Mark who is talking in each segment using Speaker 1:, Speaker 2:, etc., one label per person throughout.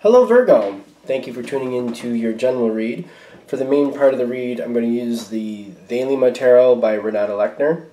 Speaker 1: Hello Virgo, thank you for tuning in to your general read. For the main part of the read, I'm going to use the Daily Tarot by Renata Lechner.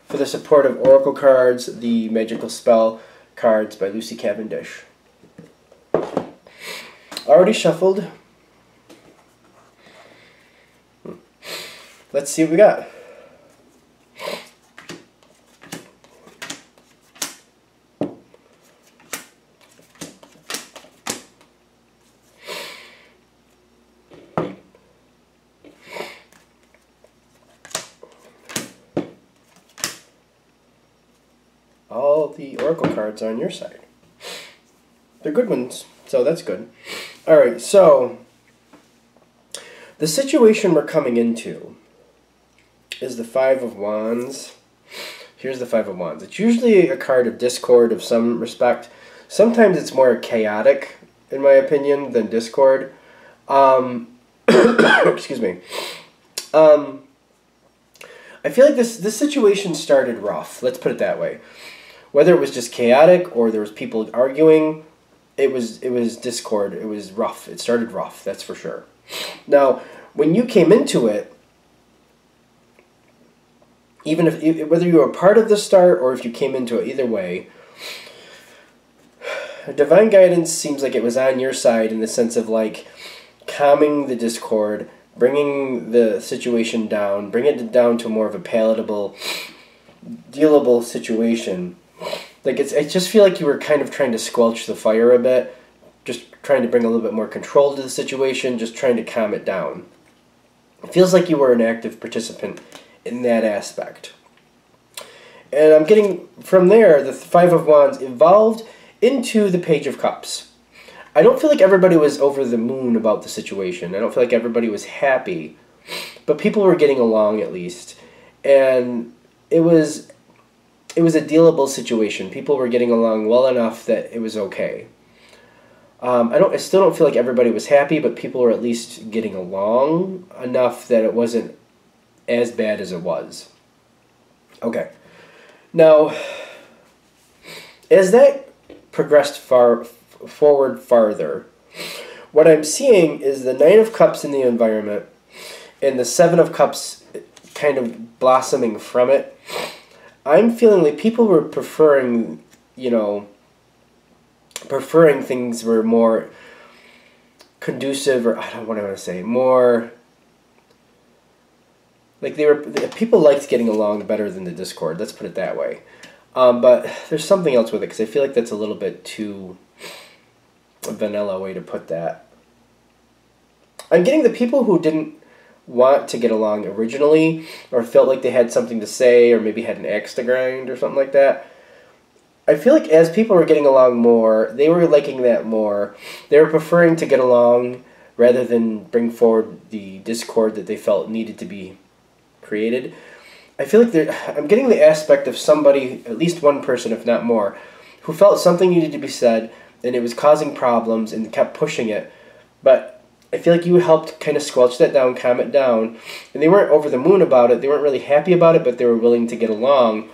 Speaker 1: For the support of Oracle cards, the Magical Spell cards by Lucy Cavendish. Already shuffled. Let's see what we got. All the Oracle cards are on your side. They're good ones, so that's good. Alright, so the situation we're coming into is the Five of Wands. Here's the Five of Wands. It's usually a card of discord of some respect. Sometimes it's more chaotic, in my opinion, than discord. Excuse me. I feel like this situation started rough. Let's put it that way. Whether it was just chaotic or there was people arguing, it was discord. It was rough. It started rough, that's for sure. Now, when you came into it, even if whether you were part of the start or if you came into it, either way, divine guidance seems like it was on your side in the sense of like calming the discord, bringing the situation down, bring it down to more of a palatable, dealable situation. Like I just feel like you were kind of trying to squelch the fire a bit, just trying to bring a little bit more control to the situation, just trying to calm it down. It feels like you were an active participant in that aspect. And I'm getting, from there, the Five of Wands evolved into the Page of Cups. I don't feel like everybody was over the moon about the situation. I don't feel like everybody was happy, but people were getting along at least. And it was a dealable situation. People were getting along well enough that it was okay. I still don't feel like everybody was happy, but people were at least getting along enough that it wasn't as bad as it was. Okay. Now, as that progressed forward farther, what I'm seeing is the Nine of Cups in the environment and the Seven of Cups kind of blossoming from it. I'm feeling like people were preferring, preferring things were more conducive, or I don't want to say, more like people liked getting along better than the discord. Let's put it that way. But there's something else with it because I feel like that's a little bit too a vanilla way to put that. I'm getting the people who didn't want to get along originally, or felt like they had something to say, or maybe had an axe to grind or something like that. I feel like as people were getting along more, they were liking that more. They were preferring to get along rather than bring forward the discord that they felt needed to be created. I feel like I'm getting the aspect of somebody, at least one person, if not more, who felt something needed to be said, and it was causing problems, and kept pushing it. But I feel like you helped kind of squelch that down, calm it down, and they weren't over the moon about it. They weren't really happy about it, but they were willing to get along.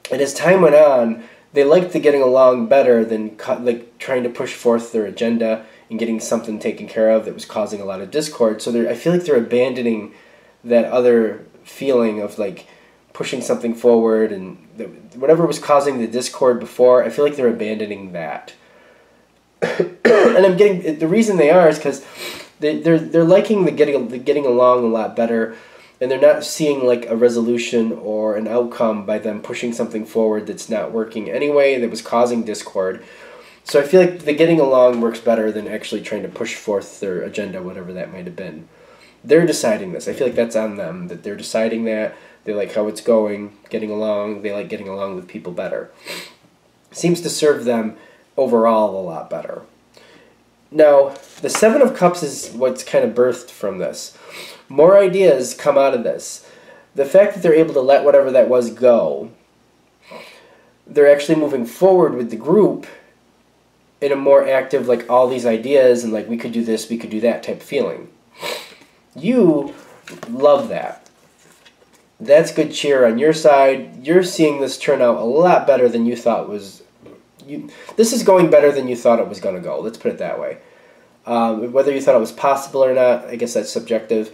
Speaker 1: And as time went on, they liked the getting along better than like trying to push forth their agenda and getting something taken care of that was causing a lot of discord. So I feel like they're abandoning that other feeling of like pushing something forward, and whatever was causing the discord before, I feel like they're abandoning that. And I'm getting the reason they are is because they're liking the getting along a lot better, and they're not seeing like a resolution or an outcome by them pushing something forward that's not working anyway, that was causing discord. So I feel like the getting along works better than actually trying to push forth their agenda, whatever that might have been. They're deciding this. I feel like that's on them, that they're deciding that. They like how it's going, getting along. They like getting along with people better. Seems to serve them overall a lot better. Now, the Seven of Cups is what's kind of birthed from this. More ideas come out of this. The fact that they're able to let whatever that was go, they're actually moving forward with the group in a more active, like all these ideas and like we could do this, we could do that type feeling. You love that. That's good cheer on your side. You're seeing this turn out a lot better than you thought was this is going better than you thought it was going to go. Let's put it that way. Whether you thought it was possible or not, I guess that's subjective,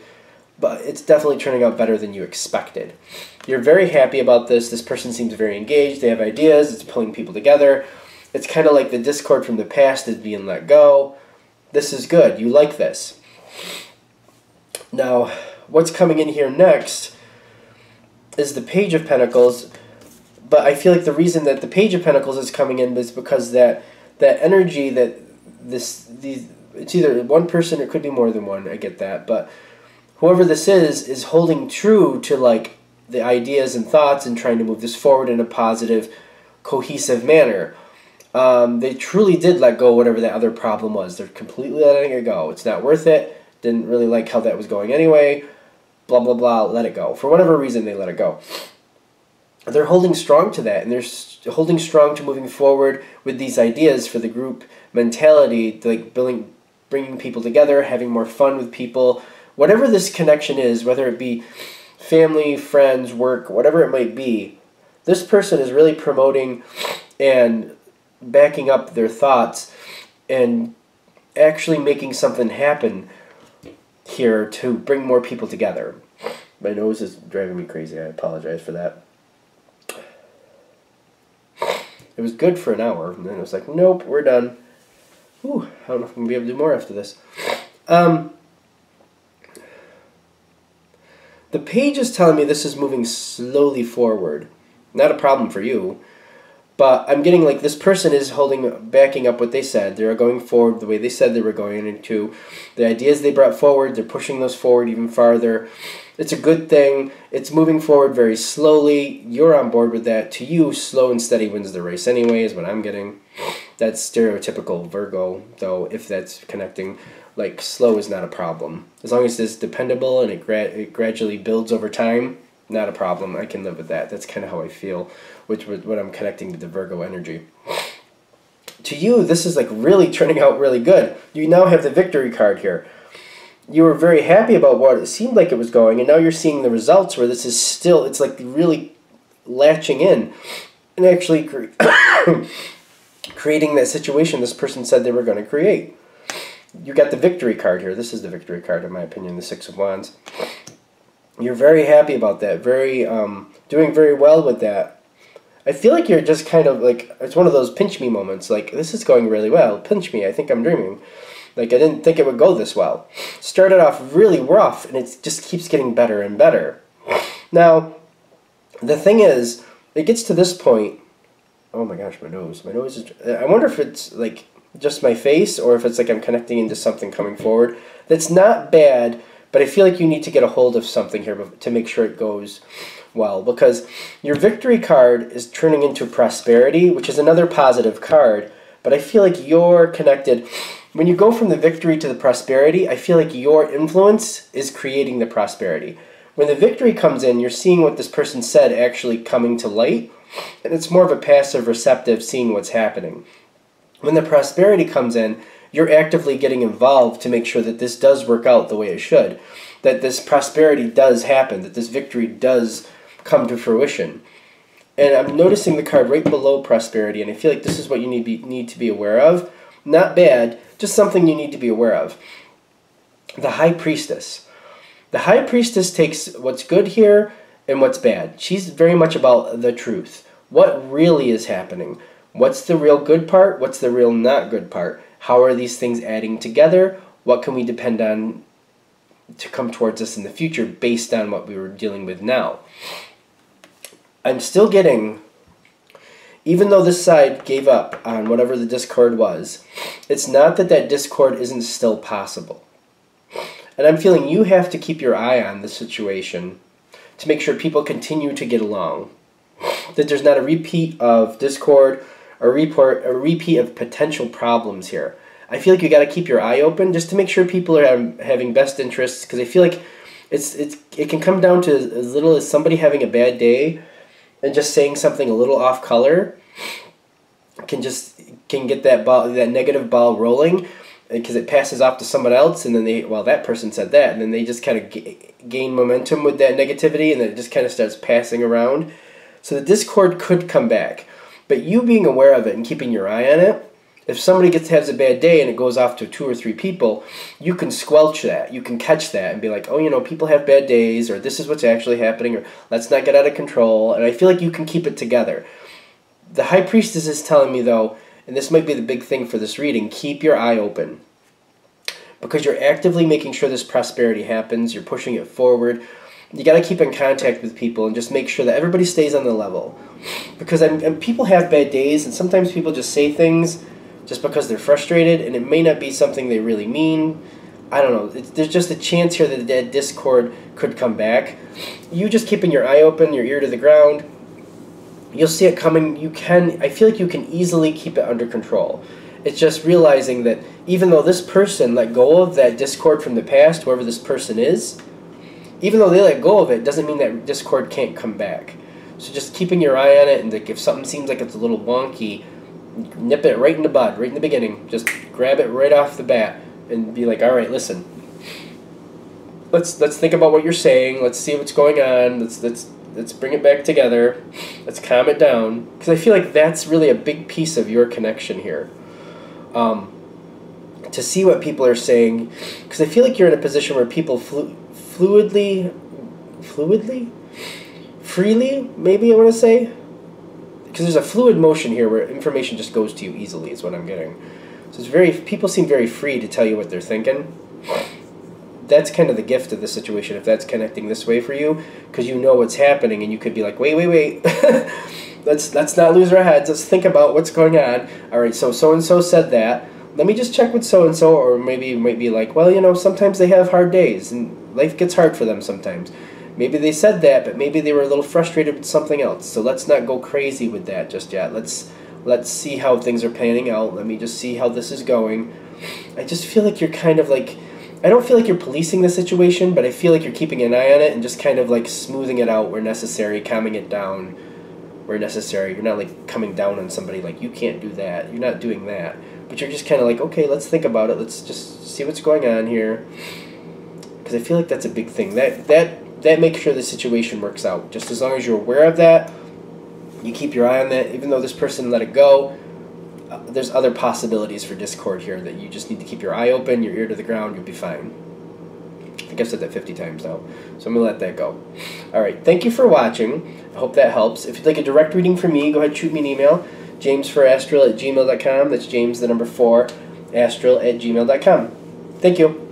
Speaker 1: but it's definitely turning out better than you expected. You're very happy about this. This person seems very engaged. They have ideas. It's pulling people together. It's kind of like the discord from the past is being let go. This is good. You like this. Now, what's coming in here next is the Page of Pentacles, but I feel like the reason that the Page of Pentacles is coming in is because that energy that it's either one person or it could be more than one, I get that, but whoever this is holding true to like the ideas and thoughts and trying to move this forward in a positive, cohesive manner. They truly did let go of whatever that other problem was. They're completely letting it go. It's not worth it. Didn't really like how that was going anyway. Blah, blah, blah. Let it go. For whatever reason, they let it go. They're holding strong to that, and they're holding strong to moving forward with these ideas for the group mentality, like bringing people together, having more fun with people. Whatever this connection is, whether it be family, friends, work, whatever it might be, this person is really promoting and backing up their thoughts and actually making something happen here to bring more people together. My nose is driving me crazy. I apologize for that. It was good for an hour, and then it was like, nope, we're done. Whew, I don't know if I'm going to be able to do more after this. The page is telling me this is moving slowly forward. Not a problem for you. But I'm getting like this person is backing up what they said. They're going forward the way they said they were going into. The ideas they brought forward, they're pushing those forward even farther. It's a good thing. It's moving forward very slowly. You're on board with that. To you, slow and steady wins the race anyway, is what I'm getting. That's stereotypical Virgo, though, if that's connecting. Like, slow is not a problem. As long as it's dependable and it gradually builds over time, not a problem. I can live with that. That's kind of how I feel, which was what I'm connecting with the Virgo energy. To you, this is like really turning out really good. You now have the victory card here. You were very happy about what it seemed like it was going, and now you're seeing the results where this is still, it's like really latching in and actually creating that situation this person said they were going to create. You got the victory card here. This is the victory card, in my opinion, the Six of Wands. You're very happy about that, doing very well with that. I feel like you're just kind of like, it's one of those pinch me moments, like, this is going really well, pinch me, I think I'm dreaming. Like, I didn't think it would go this well. Started off really rough, and it just keeps getting better and better. Now, the thing is, it gets to this point, oh my gosh, my nose is, I wonder if it's like just my face, or if it's like I'm connecting into something coming forward. That's not bad, but I feel like you need to get a hold of something here to make sure it goes well, because your victory card is turning into prosperity, which is another positive card, but I feel like you're connected. When you go from the victory to the prosperity, I feel like your influence is creating the prosperity. When the victory comes in, you're seeing what this person said actually coming to light, and it's more of a passive receptive seeing what's happening. When the prosperity comes in, you're actively getting involved to make sure that this does work out the way it should, that this prosperity does happen, that this victory does come to fruition. And I'm noticing the card right below prosperity, and I feel like this is what you need to be aware of. Not bad, just something you need to be aware of. The High Priestess. The High Priestess takes what's good here and what's bad. She's very much about the truth. What really is happening? What's the real good part? What's the real not good part? How are these things adding together? What can we depend on to come towards us in the future based on what we were dealing with now? I'm still getting, even though this side gave up on whatever the discord was, it's not that that discord isn't still possible. And I'm feeling you have to keep your eye on the situation to make sure people continue to get along. That there's not a repeat of discord, a repeat of potential problems here. I feel like you got to keep your eye open just to make sure people are having best interests, because I feel like it can come down to as little as somebody having a bad day and just saying something a little off color can get that negative ball rolling, because it passes off to someone else, and then that person said that, and then they just kind of gain momentum with that negativity, and then it just kind of starts passing around. So the discord could come back. But you being aware of it and keeping your eye on it, if somebody has a bad day and it goes off to 2 or 3 people, you can squelch that. You can catch that and be like, oh, you know, people have bad days, or this is what's actually happening, or let's not get out of control. And I feel like you can keep it together. The High Priestess is telling me, though, and this might be the big thing for this reading, keep your eye open. Because you're actively making sure this prosperity happens. You're pushing it forward. You got to keep in contact with people and just make sure that everybody stays on the level. Because people have bad days, and sometimes people just say things just because they're frustrated, and it may not be something they really mean. I don't know. There's just a chance here that that discord could come back. You just keeping your eye open, your ear to the ground, you'll see it coming. I feel like you can easily keep it under control. It's just realizing that even though this person let go of that discord from the past, whoever this person is, even though they let go of it, doesn't mean that discord can't come back. So just keeping your eye on it, and like if something seems like it's a little wonky, nip it right in the bud, right in the beginning. Just grab it right off the bat and be like, all right, listen. Let's think about what you're saying. Let's see what's going on. Let's bring it back together. Let's calm it down. Because I feel like that's really a big piece of your connection here. To see what people are saying. Because I feel like you're in a position where people freely, maybe I want to say. Because there's a fluid motion here where information just goes to you easily is what I'm getting. So people seem very free to tell you what they're thinking. That's kind of the gift of the situation, if that's connecting this way for you, because you know what's happening, and you could be like, wait. let's not lose our heads. Let's think about what's going on. All right, so-and-so said that. Let me just check with so-and-so, or maybe you might be like, well, you know, sometimes they have hard days, and life gets hard for them sometimes. Maybe they said that, but maybe they were a little frustrated with something else. So let's not go crazy with that just yet. Let's see how things are panning out. Let me just see how this is going. I just feel like you're kind of like, I don't feel like you're policing the situation, but I feel like you're keeping an eye on it and just kind of like smoothing it out where necessary, calming it down where necessary. You're not like coming down on somebody like, you can't do that. You're not doing that. But you're just kind of like, okay, let's think about it. Let's just see what's going on here. Because I feel like that's a big thing. That makes sure the situation works out. Just as long as you're aware of that, you keep your eye on that. Even though this person let it go, there's other possibilities for discord here that you just need to keep your eye open, your ear to the ground, you'll be fine. I think I've said that 50 times now, so I'm going to let that go. Alright, thank you for watching. I hope that helps. If you'd like a direct reading from me, go ahead and shoot me an email, jamesforastral@gmail.com. That's James, the number 4, astral@gmail.com. Thank you.